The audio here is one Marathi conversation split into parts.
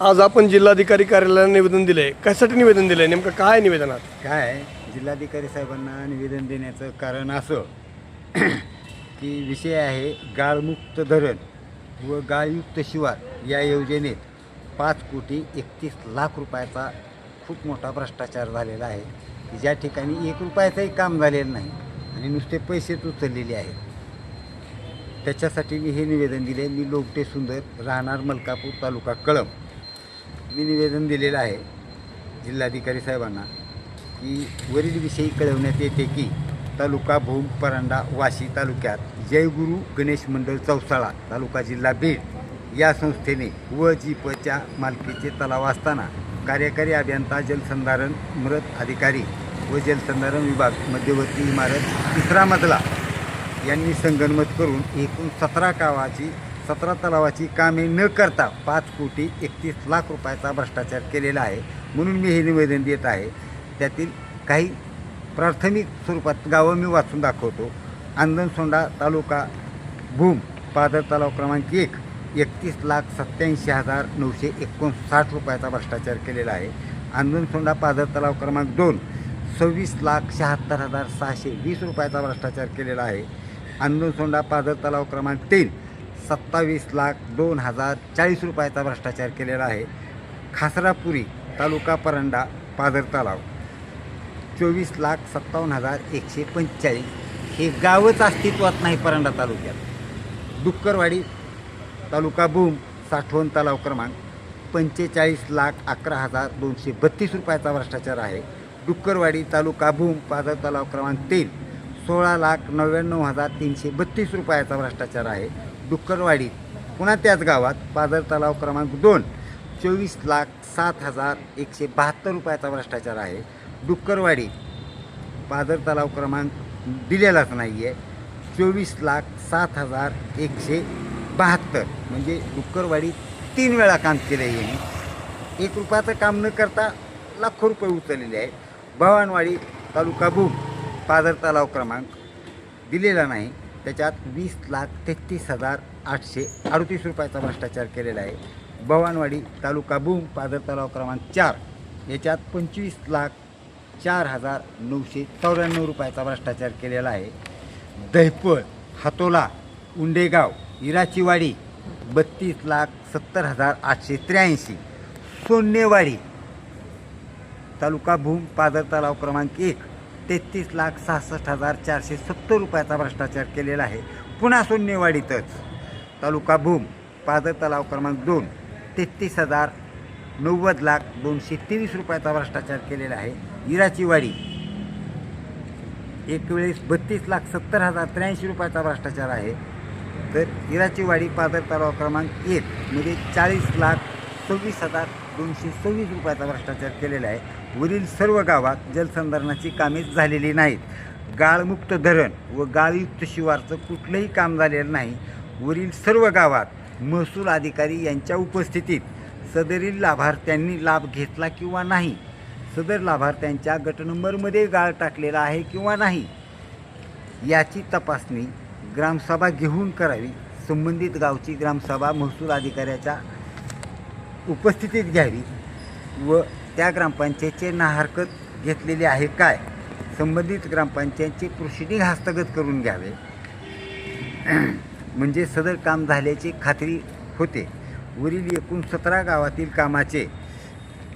आज आपण जिल्हाधिकारी कार्यालयाला निवेदन दिले. कशासाठी निवेदन दिले, नेमकं काय निवेदनात? काय जिल्हाधिकारी साहेबांना निवेदन देण्याचं कारण असं की विषय आहे गाळमुक्त धरण व गाळयुक्त शिवार या योजनेत 5,31,00,000 रुपयाचा खूप मोठा भ्रष्टाचार झालेला आहे की ज्या ठिकाणी 1 रुपयाचंही काम झालेलं नाही आणि नुसते पैसेच उचललेले आहेत. त्याच्यासाठी मी हे निवेदन दिले. मी लोकटे सुंदर, राहणार मलकापूर, तालुका कळंब. मी निवेदन दिलेलं आहे जिल्हाधिकारी साहेबांना की वरील विषयी कळवण्यात येते की तालुका भूम, परांडा, वाशी तालुक्यात जयगुरु गणेश मंडळ चौसाळा, तालुका जिल्हा बीड या संस्थेने व जीपच्या मालकीचे तलाव असताना कार्यकारी अभियंता जलसंधारण मृत अधिकारी व जलसंधारण विभाग मध्यवर्ती इमारत 3रा मजला यांनी संगनमत करून एकूण 17 तलावाची कामे न करता 5,31,00,000 रुपयाचा भ्रष्टाचार केलेला आहे. म्हणून मी हे निवेदन देत आहे. त्यातील काही प्राथमिक स्वरूपात गावं मी वाचून दाखवतो. आंदणसोंडा तालुका भूम, पादर तलाव क्रमांक 1 31,87,959 रुपयाचा भ्रष्टाचार केलेला आहे. आंदणसोंडा पादर तलाव क्रमांक 2 26,76,620 रुपयाचा भ्रष्टाचार केलेला आहे. आंदणसोंडा पादर तलाव क्रमांक 3 27,02,040 रुपयाचा भ्रष्टाचार केलेला आहे. खासरापुरी तालुका परांडा पादर तलाव 24,57,145 हे गावच अस्तित्वात नाही परांडा तालुक्यात. डुक्करवाडी तालुका भूम साठवण तलाव क्रमांक 45,11,232 रुपयाचा भ्रष्टाचार आहे. डुक्करवाडी तालुका भूम पादर तलाव क्रमांक 3 16,99,332 रुपयाचा भ्रष्टाचार आहे. डुक्करवाडी पुन्हा त्याच गावात पादर तलाव क्रमांक 2 24,07,172 रुपयाचा भ्रष्टाचार आहे. डुक्करवाडी पादर तलाव क्रमांक दिलेलाच नाही आहे. 24,07,172 म्हणजे डुक्करवाडी 3 वेळा काम केलं आहे यांनी. 1 रुपयाचं काम न करता लाखो रुपये उचललेले आहेत. भवानवाडी तालुका भूम पादर तलाव क्रमांक दिलेला नाही. त्याच्यात 20,33,838 रुपयाचा भ्रष्टाचार केलेला आहे. भवानवाडी तालुका भूम पादर तलाव क्रमांक 4 याच्यात 25,04,994 रुपयाचा भ्रष्टाचार केलेला आहे. दहिपळ, हातोला, उंडेगाव, इराचीवाडी 32,70,883. सोन्नेवाडी तालुका भूम पादर तलाव क्रमांक 1 33,66,470 रुपयाचा भ्रष्टाचार केलेला आहे. पुन्हा सोन्नेवाडीतच तालुका भूम पादर तलाव क्रमांक 2 33,90,223 रुपयाचा भ्रष्टाचार केलेला आहे. इराचीवाडी एक वेळेस 32,70,083 रुपयाचा भ्रष्टाचार आहे. तर इराचीवाडी पादर तलाव क्रमांक 1 मध्ये 40,26,226 रुपयाचा भ्रष्टाचार केलेला आहे. वरील सर्व गावात जलसंधारणाची कामेच झालेली नाहीत. गाळमुक्त धरण व गाळयुक्त शिवारचं कुठलंही काम झालेलं नाही. वरील सर्व गावात महसूल अधिकारी यांच्या उपस्थितीत सदरील लाभार्थ्यांनी लाभ घेतला किंवा नाही, सदर लाभार्थ्यांच्या गट नंबरमध्ये गाळ टाकलेला आहे किंवा नाही याची तपासणी ग्रामसभा घेऊन करावी. संबंधित गावची ग्रामसभा महसूल अधिकाऱ्याच्या उपस्थितीत घ्यावी व त्या ग्रामपंचायतीचे हरकत घेतलेली आहे काय संबंधित ग्रामपंचायतचे प्रोसिडिंग हस्तगत करून घ्यावे म्हणजे सदर काम झाल्याची खात्री होते. वरील एकूण 17 गावातील कामाचे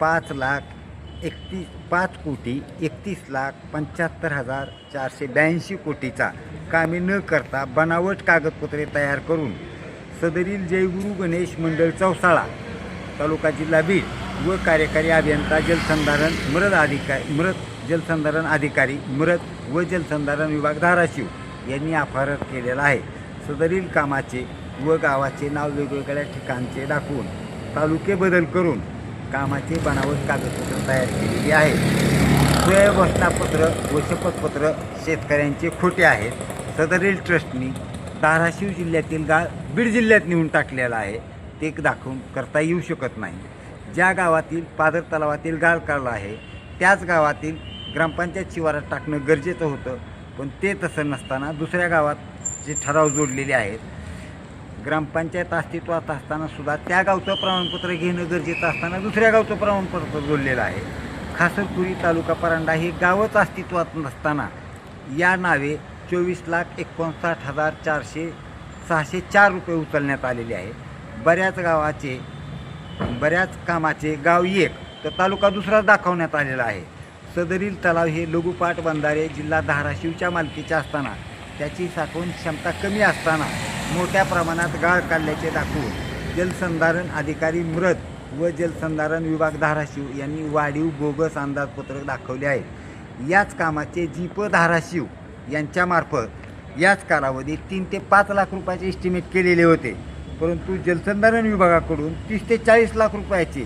5,31,75,482 कोटीचा कामे न करता बनावट कागदपत्रे तयार करून सदरील जयगुरु गणेश मंडळ चौसाळा, तालुका जिल्हा बीड व कार्यकारी अभियंता जलसंधारण जलसंधारण अधिकारी मृत व जलसंधारण विभाग धाराशिव यांनी अपहार केलेला आहे. सदरील कामाचे व गावाचे नाव वेगवेगळ्या ठिकाणचे दाखवून तालुके बदल करून कामाचे बनावट कागदपत्र तयार केलेली आहे. स्वयंघोषणापत्र व शपथपत्र शेतकऱ्यांचे खोटे आहेत. सदरील ट्रस्टनी धाराशिव जिल्ह्यातील गाळ बीड जिल्ह्यात नेऊन टाकलेला आहे. ते दाखवून करता येऊ शकत नाही. ज्या गावातील पादर तलावातील गाळ काढला आहे त्याच गावातील ग्रामपंचायत शिवारात टाकणं गरजेचं होतं, पण ते तसं नसताना दुसऱ्या गावात जे ठराव जोडलेले आहेत ग्रामपंचायत अस्तित्वात असताना सुद्धा त्या गावचं प्रमाणपत्र घेणं गरजेचं असताना दुसऱ्या गावचं प्रमाणपत्र जोडलेलं आहे. खासरपुरी तालुका परांडा हे गावच अस्तित्वात नसताना या नावे 24,59,404 रुपये उचलण्यात आलेले आहे. बऱ्याच कामाचे गाव एक तर तालुका दुसरा दाखवण्यात आलेला आहे. सदरील तलाव हे लघुपाट बंधारे जिल्हा धाराशिवच्या मालकीचे असताना त्याची साठवण क्षमता कमी असताना मोठ्या प्रमाणात गाळ काढल्याचे दाखवून जलसंधारण अधिकारी मृद व जलसंधारण विभाग धाराशिव यांनी वाढीव बोगस अंदाजपत्रक दाखवले आहे. याच कामाचे जीप धाराशिव यांच्यामार्फत याच कालावधीत 3 ते 5 लाख रुपयाचे एस्टिमेट केलेले होते, परंतु जलसंधारण विभागाकडून 30 ते 40 लाख रुपयाचे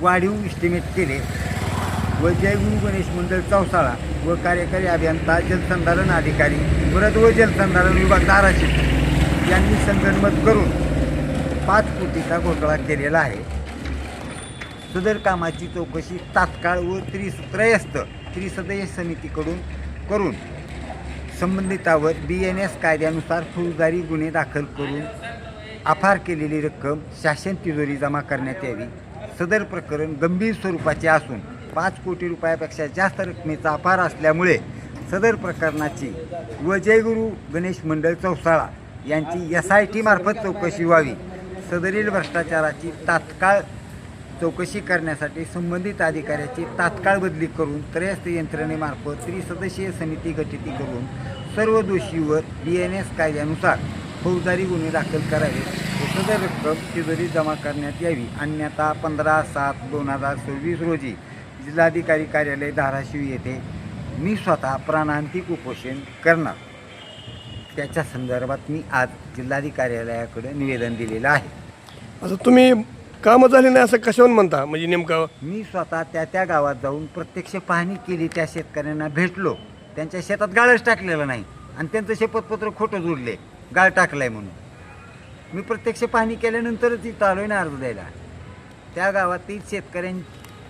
वाढीव एस्टिमेट केले व जयगुरु गणेश मंडळ चौसाळा व कार्यकारी अभियंता जलसंधारण अधिकारी मृद व जलसंधारण विभाग धाराशिव यांनी संगनमत करून 5 कोटीचा घोटाळा केलेला आहे. सदर कामाची चौकशी तात्काळ व त्रिसदस्य समितीकडून करून संबंधितावर BNS कायद्यानुसार फौजदारी गुन्हे दाखल करून अफार केलेली रक्कम शासन तिजोरी जमा करण्यात यावी. सदर प्रकरण गंभीर स्वरूपाचे असून 5 कोटी रुपयापेक्षा जास्त रकमेचा अफार असल्यामुळे सदर प्रकरणाची व जयगुरु गणेश मंडळ चौसाळा यांची SIT मार्फत चौकशी व्हावी. सदरील भ्रष्टाचाराची तात्काळ चौकशी करण्यासाठी संबंधित अधिकाऱ्याची तात्काळ बदली करून त्रयस्थ यंत्रणेमार्फत त्रिसदस्यीय समिती गठीत करून सर्व दोषींवर BNS कायद्यानुसार फौजदारी गुन्हे दाखल करावे व सदर रक्कम तिजोरीत जमा करण्यात यावी. अन्यथा 15/7/2026 रोजी जिल्हाधिकारी कार्यालय धाराशिव येथे मी स्वतः प्राणांतिक उपोषण करणार. त्याच्या संदर्भात मी आज जिल्हाधिकारी कार्यालयाकडे निवेदन दिलेलं आहे. असं तुम्ही कामं झाली नाही असं कशावर म्हणता, म्हणजे नेमकं? मी स्वतः त्या गावात जाऊन प्रत्यक्ष पाहणी केली, त्या शेतकऱ्यांना भेटलो, त्यांच्या शेतात गाळच टाकलेलं नाही आणि त्यांचं शपथपत्र खोटं जोडले गाळ टाकलाय म्हणून. मी प्रत्यक्ष पाहणी केल्यानंतरच इथं आलोय ना अर्ज द्यायला. त्या गावातील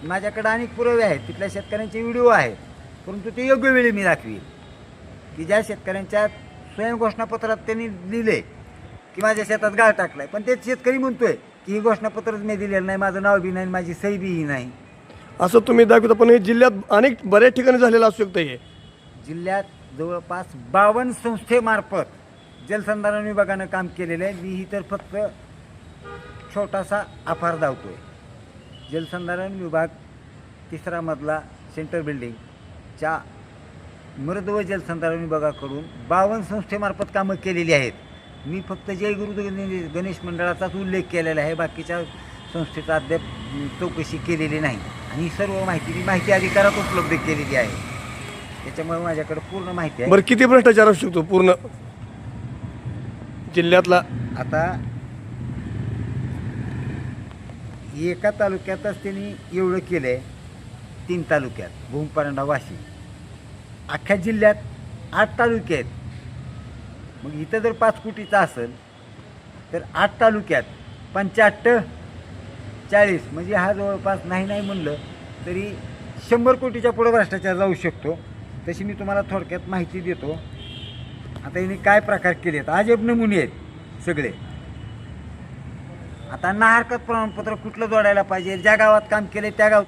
माझ्याकडे अनेक पुरावे आहेत, तिथल्या शेतकऱ्यांचे व्हिडिओ आहेत, परंतु ते योग्य वेळी मी दाखवी की ज्या शेतकऱ्यांच्या स्वयंघोषणापत्रात त्यांनी लिहिले की माझ्या शेतात गाळ टाकलाय, पण ते शेतकरी म्हणतोय की ही घोषणापत्रच मी दिलेलं नाही, माझं नाव बी नाही, माझी सही बीही नाही. असं तुम्ही दाखवता, पण हे जिल्ह्यात अनेक बऱ्याच ठिकाणी झालेलं असू शकतं. हे जिल्ह्यात जवळपास 52 संस्थेमार्फत जलसंधारण विभागानं काम केलेलं आहे. मी ही तर फक्त छोटासा अफार धावतोय. जलसंधारण विभाग 3रा मजला सेंटर बिल्डिंगच्या मृद व जलसंधारण विभागाकडून 52 संस्थेमार्फत कामं केलेली आहेत. मी फक्त जयगुरु गणेश मंडळाचाच उल्लेख केलेला आहे, बाकीच्या संस्थेचा अद्याप चौकशी केलेली नाही आणि सर्व माहिती अधिकारात उपलब्ध केलेली आहे. त्याच्यामुळे माझ्याकडे पूर्ण माहिती आहे. बरं, किती भ्रष्टाचार असू शकतो पूर्ण जिल्ह्यातला? आता एका तालुक्यातच त्यांनी एवढं केलं आहे, 3 तालुक्यात भूम, परांडा, वाशी. अख्ख्या जिल्ह्यात 8 तालुके आहेत. मग इथं जर 5 कोटीचा असेल तर 8 तालुक्यात 85, 40 म्हणजे हा जवळपास नाही म्हणलं तरी 100 कोटीच्या पुढे भ्रष्टाचार जाऊ शकतो. तशी मी तुम्हाला थोडक्यात माहिती देतो. आता यांनी काय प्रकार केले आहेत, अजब नमुने आहेत सगळे. आता ना हरकत प्रमाणपत्र कुठलं जोडायला पाहिजे, ज्या गावात काम केले त्या गावात